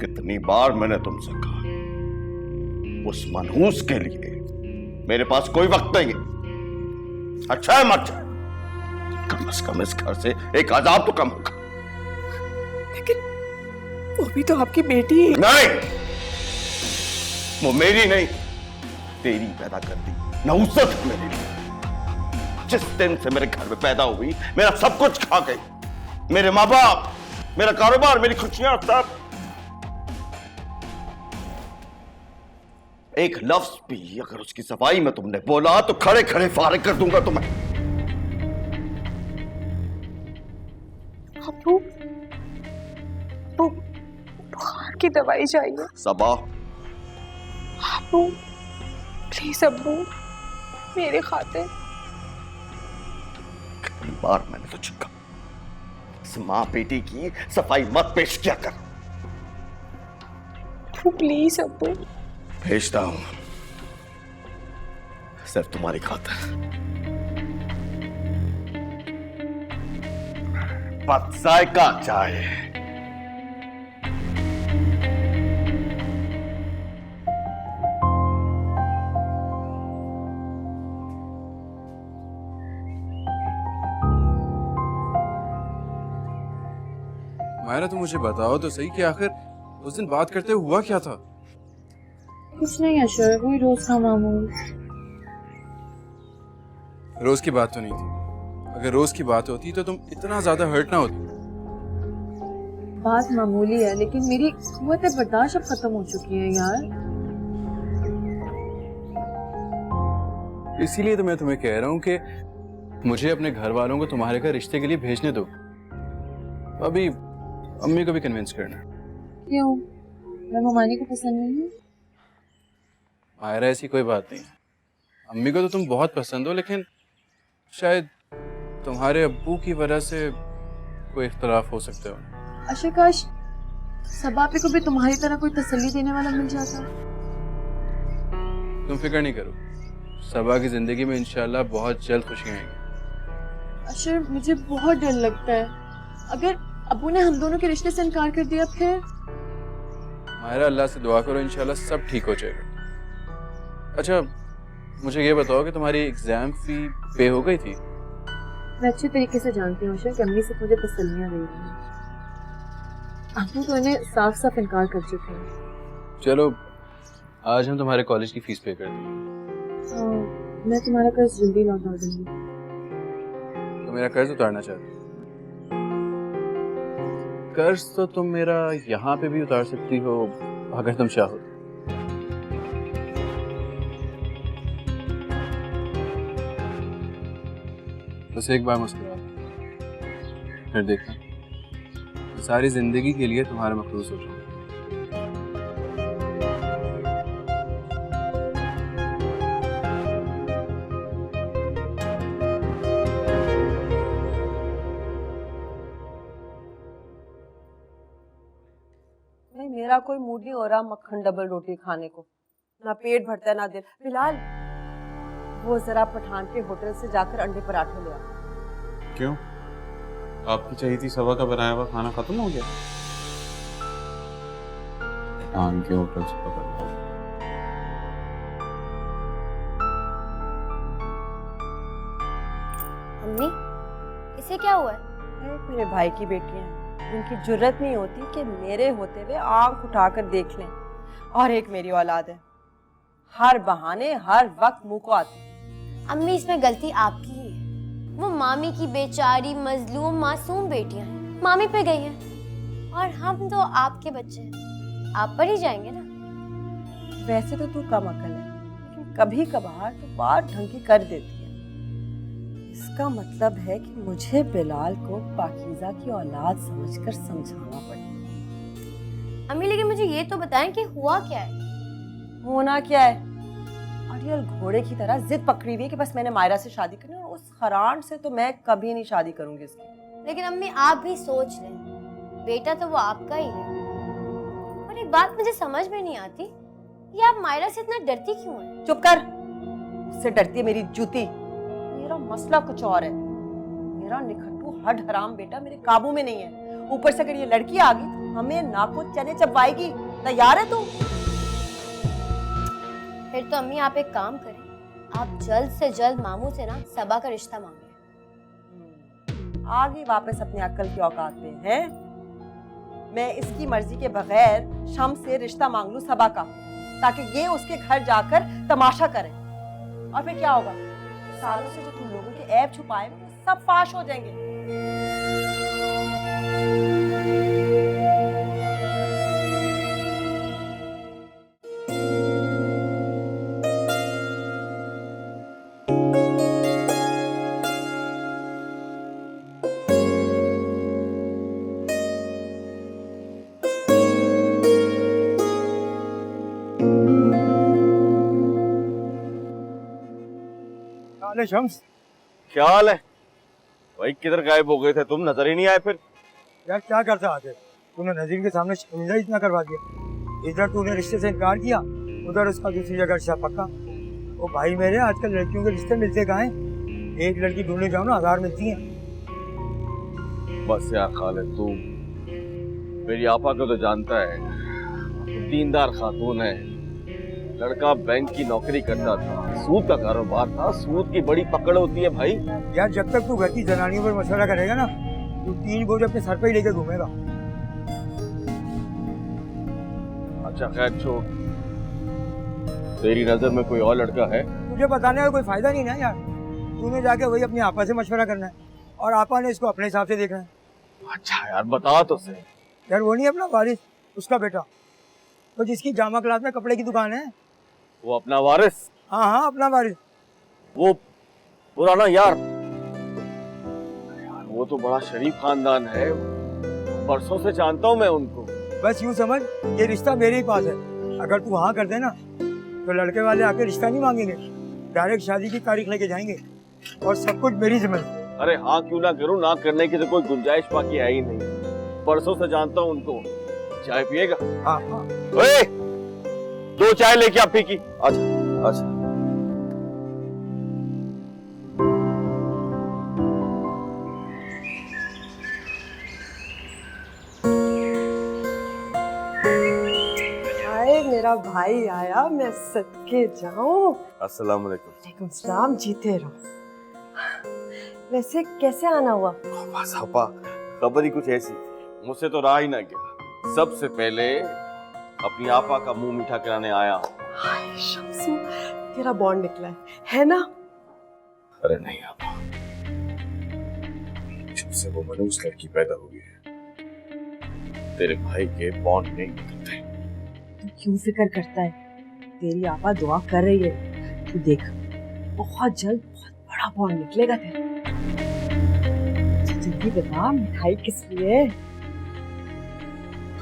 कितनी बार मैंने तुमसे कहा, उस मनहूस के लिए मेरे पास कोई वक्त नहीं है। अच्छा है मर जाए, कम से कम इस घर से एक अजाब तो कम होगा। लेकिन वो भी तो आपकी बेटी है। नहीं, वो मेरी नहीं, तेरी पैदा कर दी नहुसत है मेरे लिए। जिस दिन से मेरे घर में पैदा हुई, मेरा सब कुछ खा गई। मेरे माँ बाप, मेरा कारोबार, मेरी खुशियां, सब। एक लफ्ज भी अगर उसकी सफाई में तुमने बोला तो खड़े खड़े फारिग कर दूंगा तुम्हें। अब्बू, बुखार की दवाई चाहिए। सबा, अब्बू प्लीज, अब्बू मेरे खातिर। कई बार मैंने तुझे कहा, इस मां बेटी की सफाई मत पेश किया कर। प्लीज अब्बू। भेजता हूं, सिर्फ तुम्हारी खातिर। बदजायका चाय। मायरा, तुम मुझे बताओ तो सही कि आखिर उस दिन बात करते हुआ क्या था? कुछ नहीं अशर, वही रोज का मामूल। रोज की बात तो नहीं थी। अगर रोज की बात होती तो तुम इतना ज्यादा हर्ट ना होती। बात मामूली है, लेकिन मेरी कुव्वत बर्दाश्त अब खत्म हो चुकी है यार। इसीलिए तो मैं तुम्हें कह रहा हूँ कि मुझे अपने घर वालों को तुम्हारे घर रिश्ते के लिए भेजने दो। अभी अम्मी को भी कन्विंस करना। क्यों? मैं ममानी को पसंद नहीं हूँ? मायरा, ऐसी कोई बात नहीं। अम्मी को तो तुम बहुत पसंद हो, लेकिन शायद तुम्हारे अब्बू की वजह से कोई इख्तलाफ हो सकते हो। अशर, काश सबापी को भी तुम्हारी तरह कोई तसल्ली देने वाला मिल जाता। तुम फिक्र नहीं करो, सबा की जिंदगी में इंशाल्लाह बहुत जल्द खुशियां आएंगी। अशर, मुझे बहुत डर लगता है, अगर अब्बू ने हम दोनों के रिश्ते से इनकार कर दिया फिर? मायरा, अल्लाह से दुआ करो, इंशाल्लाह सब ठीक हो जाएगा। अच्छा, मुझे ये बताओ कि तुम्हारी एग्जाम फी पे हो गई थी? मैं अच्छे तरीके से जानती हूँ अशर कि अम्मी से मुझे तसल्लियाँ दे रही हैं। अब्बू तो इन्हें साफ साफ इनकार कर चुके हैं। चलो, आज हम तुम्हारे कॉलेज की फीस पे कर देंगे। मैं तुम्हारा कर्ज जल्दी लौटा दूंगी। तो मेरा कर्ज उतारना चाहती हो? कर्ज तो तुम मेरा यहाँ पे भी उतार सकती हो अगर तुम चाहो। बस एक बार मुस्कुरा दो, फिर देखना सारी जिंदगी के लिए तुम्हारा मखरूस हो जाऊंगा। मेरा कोई मूड नहीं हो रहा मक्खन डबल रोटी खाने को। ना पेट भरता है ना दिल। बिलाल, वो जरा पठान के होटल से जाकर अंडे पराठे ले आ। क्यों? आपकी चाहिए थी सबा का बनाया हुआ खाना खत्म हो गया? पठान के होटल से पकड़ लो। अम्मी, इसे क्या हुआ है? मेरे भाई की बेटियां हैं, उनकी जुर्रत नहीं होती कि मेरे होते हुए आंख उठाकर देख लें। और एक मेरी औलाद है, हर बहाने हर वक्त मुंह को आती। अम्मी, इसमें गलती आपकी ही है। वो मामी की बेचारी मजलूम मासूम बेटियां हैं, मामी पे गई हैं। और हम तो आपके बच्चे हैं, आप पर ही जाएंगे ना। वैसे तो तू कम अकल है, लेकिन कभी कभार तो बात ढंग की कर देती है। इसका मतलब है कि मुझे बिलाल को पाकीज़ा की औलाद समझकर समझाना पड़ेगा। अम्मी, लेकिन मुझे ये तो बताएं कि हुआ क्या है? होना क्या है? अड़ियल घोड़े की तरह जिद पकड़ी हुई है कि बस मैंने मायरा से शादी करनी है, और उस खरान से तो मैं कभी नहीं शादी करूंगी इसकी। लेकिन अम्मी, आप भी सोच लें, बेटा तो वो आपका ही है। और एक बात मुझे समझ में नहीं आती, ये आप मायरा से इतना डरती क्यों हैं? चुप कर, उससे डरती है मेरी जूती। मेरा मसला कुछ और है। मेरा निखट्टू हड हराम बेटा मेरे काबू में नहीं है। ऊपर से अगर ये लड़की आ गई तो हमें नाखुद चने चबवाएगी। तैयार है तू? फिर तो अम्मी आप एक काम करें, आप जल्द से जल्द मामू से ना सबा का रिश्ता मांग लें। आ गई वापस अपनी अक्ल की औकात में है। मैं इसकी मर्जी के बगैर शम से रिश्ता मांग लूं सबा का, ताकि ये उसके घर जाकर तमाशा करे। और फिर क्या होगा? सालों से जो तुम लोगों के ऐब छुपाए वो सब फाश हो जाएंगे। अरे शम्स, क्या हाल है भाई? किधर गायब हो गए थे तुम? नजर ही नहीं आए फिर। यार क्या करता आते, तूने नजीर के सामने शर्मिंदा इतना करवा दिया। इधर तूने रिश्ते से इनकार किया, उधर उसका दूसरी जगह रिश्ता पक्का। ओ भाई मेरे, आजकल लड़कियों के रिश्ते मिलते कहाँ हैं? एक लड़की ढूंढने जाओ ना 1000 मिलती हैं। बस यार खालिद, तू मेरी आपा को तो जानता है, दीनदार खातून है, लड़का बैंक की नौकरी करता था, सूद का कारोबार था, सूद की बड़ी पकड़ होती है भाई। यार जब तक तू घर की जनानियों पर मशवरा करेगा ना, तू 3 बोझ अपने सर पे ही लेके घूमेगा। अच्छा खैर छोड़, तेरी नजर में कोई और लड़का है? तुझे बताने का कोई फायदा नहीं ना यार, तूने जाके वही अपनी आपा से मशवरा करना है और आपा ने इसको अपने हिसाब से देखना है। अच्छा यार बता तो सही। यार वो नहीं अपना वारिस, उसका बेटा, तो जिसकी जामा क्लास में कपड़े की दुकान है। वो अपना वारिस? हाँ हाँ अपना वारिस। वो पुराना यार वो तो बड़ा शरीफ खानदान है, बरसों से जानता हूँ मैं उनको। बस यूं समझ, ये रिश्ता मेरे ही पास है। अगर तू हाँ कर दे ना, तो लड़के वाले आके रिश्ता नहीं मांगेंगे, डायरेक्ट शादी की तारीख लेके जाएंगे और सब कुछ मेरी जिम्मेदारी। अरे हाँ क्यों ना करूँ, ना करने की तो कोई गुंजाइश बाकी है ही नहीं। परसों से जानता हूँ उनको। चाय पिएगा? हाँ हाँ। ओए, 2 चाय लेके आप पी की। अच्छा अच्छा। हाय मेरा भाई आया, मैं सदके जाऊं। अस्सलाम वालेकुम। वालेकुम सलाम, जीते रहो। वैसे कैसे आना हुआ? बस आपा, खबर ही कुछ ऐसी थी, मुझसे तो रहा ही ना गया। सबसे पहले अपनी आपा का मुंह मीठा कराने आया। हाय शम्सू, तेरा बॉन्ड निकला है ना? अरे नहीं आपा, जब से वो मनोज लड़की पैदा हुई है, तेरे भाई के बॉन्ड नहीं निकलते। तू क्यों फिक्र करता है? तेरी आपा दुआ कर रही है, तू देख बहुत जल्द बहुत बड़ा बॉन्ड निकलेगा तेरा। जल्दी बता, मिठाई किस लिए?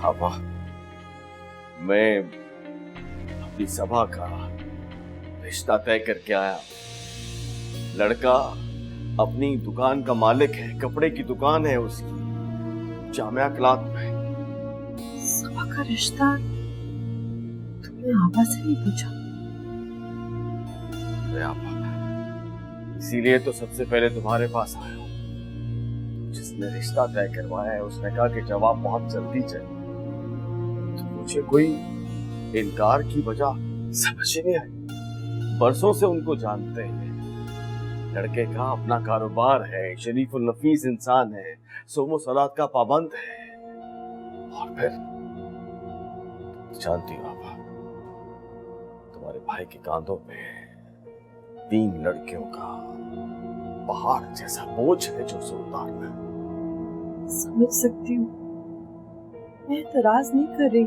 आपा, मैं अपनी सभा का रिश्ता तय करके आया। लड़का अपनी दुकान का मालिक है, कपड़े की दुकान है उसकी, जामिया क्लाथ में। सभा का रिश्ता तुमने आपा से नहीं पूछा? अरे आपा, इसीलिए तो सबसे पहले तुम्हारे पास आया हूं। जिसने रिश्ता तय करवाया है उसने कहा कि जवाब बहुत जल्दी चाहिए। तो मुझे कोई इनकार की वजह समझ नहीं आई। बरसों से उनको जानते हैं, लड़के का अपना कारोबार है, शरीफुल नफीस इंसान है, सोमो सलात का पाबंद है। और फिर जानती हो आपा, तुम्हारे भाई के कांधों पे 3 लड़कियों का पहाड़ जैसा बोझ है जो उसे उतारना है। समझ सकती हूँ, मैं एतराज नहीं कर रही।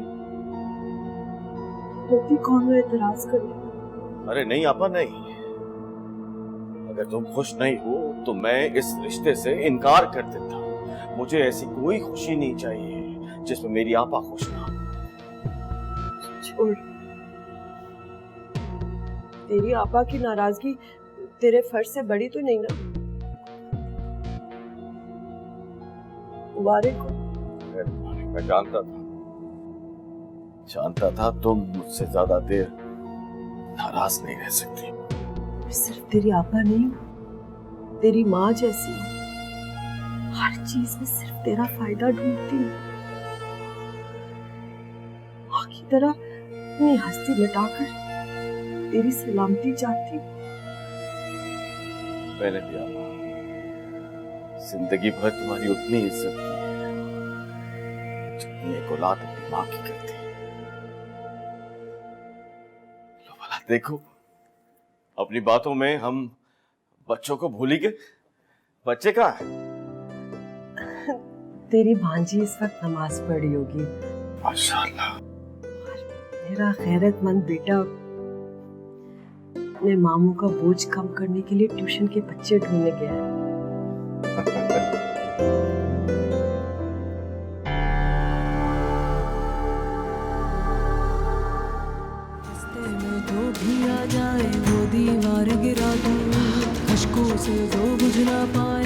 होती कौन है एतराज करने? अरे नहीं आपा नहीं, अगर तुम खुश नहीं हो तो मैं इस रिश्ते से इनकार कर देता। मुझे ऐसी कोई खुशी नहीं चाहिए जिसमें मेरी आपा खुश ना हो। छोड़, तेरी आपा की नाराजगी तेरे फर्ज से बड़ी तो नहीं ना? मुबारक हो। मैं जानता था तुम मुझसे ज्यादा देर नाराज नहीं रह सकती। मैं सिर्फ तेरी आपा नहीं हूँ, तेरी माँ जैसी हूँ। हर चीज में सिर्फ तेरा फायदा ढूंढती हूँ। माँ की तरह अपनी हस्ती मिटाकर तेरी सलामती चाहती हूँ। मैंने भी अम्मा जिंदगी भर तुम्हारी उतनी इज्जत की है जितनी एक औलाद अपनी माँ की करती है। लो भला देखो, अपनी बातों में हम बच्चों को भूल ही गए। बच्चे कहाँ हैं? तेरी भांजी इस वक्त नमाज पढ़ रही होगी। माशाअल्लाह। मेरा गैरतमंद बेटा अपने मामू का बोझ कम करने के लिए ट्यूशन के बच्चे ढूंढने गया है। जो भी आ जाए वो दीवार गिरा दूं, अश्कों से जो बुझ ना पाए